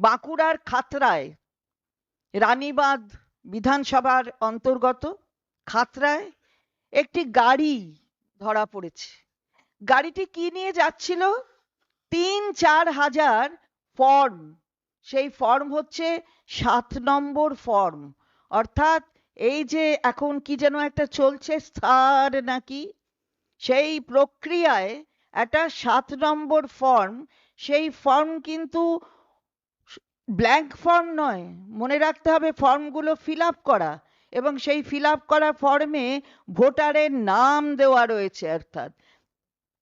বাঁকুড়ার খাতড়ায়, রানীবাঁধ বিধানসভার অন্তর্গত খাতড়ায় একটি গাড়ি ধরা পড়েছে। গাড়িটি কি নিয়ে যাচ্ছিল? ৩-৪ হাজার ফর্ম। সেই ফর্ম হচ্ছে 7 নম্বর ফর্ম। অর্থাৎ এই যে এখন কি যেন একটা চলছে স্টার নাকি, সেই প্রক্রিয়ায় একটা 7 নম্বর ফর্ম, সেই ফর্ম কিন্তু ব্ল্যাঙ্ক ফর্ম নয়, মনে রাখতে হবে ফর্মগুলো ফিল আপ করা, এবং সেই ফিল আপ করা ফর্মে ভোটারের নাম দেওয়া রয়েছে। অর্থাৎ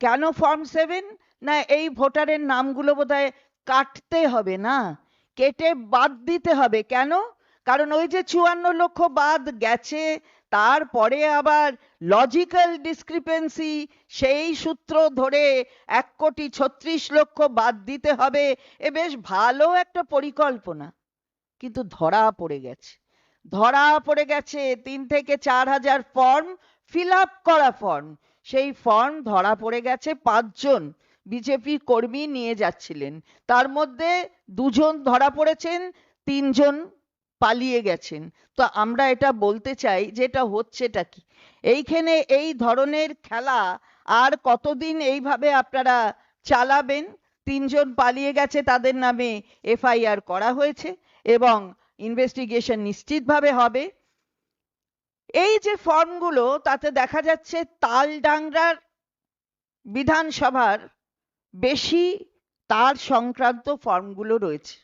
কেন ফর্ম 7? না, এই ভোটারের নামগুলো বোধহয় কাটতে হবে, না কেটে বাদ দিতে হবে। কেন? কারণ ওই যে 54 লক্ষ বাদ গেছে, তারপরে আবার লজিক্যাল ডিসক্রিপেন্সি, সেই সূত্র ধরে 1,36,00,000 বাদ দিতে হবে। এ বেশ ভালো একটা পরিকল্পনা, কিন্তু ধরা পড়ে গেছে। ধরা পড়ে গেছে 3 থেকে 4 হাজার ফর্ম, ফিল আপ করা ফর্ম। সেই ফর্ম ধরা পড়ে গেছে 5 জন বিজেপি কর্মী নিয়ে যাচ্ছিলেন। তার মধ্যে 2 জন ধরা পড়েছেন, 3 জন পালিয়ে গেছেন। তো আমরা এটা বলতে চাই যে এটা হচ্ছেটা কি? এইখানে এই ধরনের খেলা আর কতদিন এইভাবে আপনারা চালাবেন? 3 জন পালিয়ে গেছে, তাদের নামে এফআইআর করা হয়েছে এবং ইনভেস্টিগেশন নিশ্চিতভাবে হবে। এই যে ফর্মগুলো, তাতে দেখা যাচ্ছে তালডাংরার বিধানসভার বেশি তার সংক্রান্ত ফর্মগুলো রয়েছে।